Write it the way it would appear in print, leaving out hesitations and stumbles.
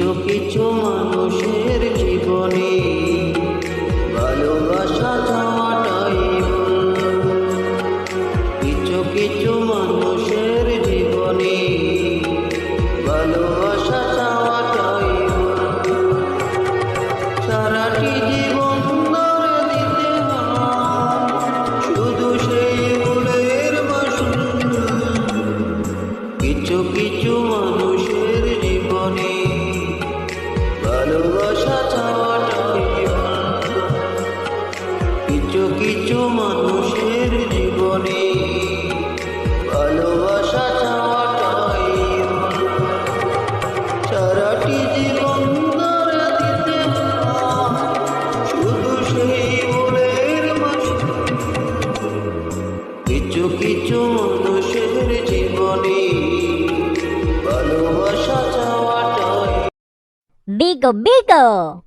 কিছু কিছু মানুষের জীবনে ভালোবাসা চাওয়াটাই ভুল। কিছু কিছু মানুষের জীবনে ভালোবাসা চাওয়াটাই ভুল। সারাটি জীবন ধরে দিতে হয় শুধু সেই ভুলের মাসুল। কিছু কিছু মানুষের জীবনে ভালোবাসা চাওয়াটাই ভুল। কিছু কিছু মানুষের জীবনে ভালোবাসা চাওয়াটাই ভুল। সারাটি জীবন ধরে দিতে হয় শুধু সেই ভুলের মাসুল। কিছু কিছু মানুষের জীবনে ভালোবাসা চাওয়াটাই Bigo Bigo!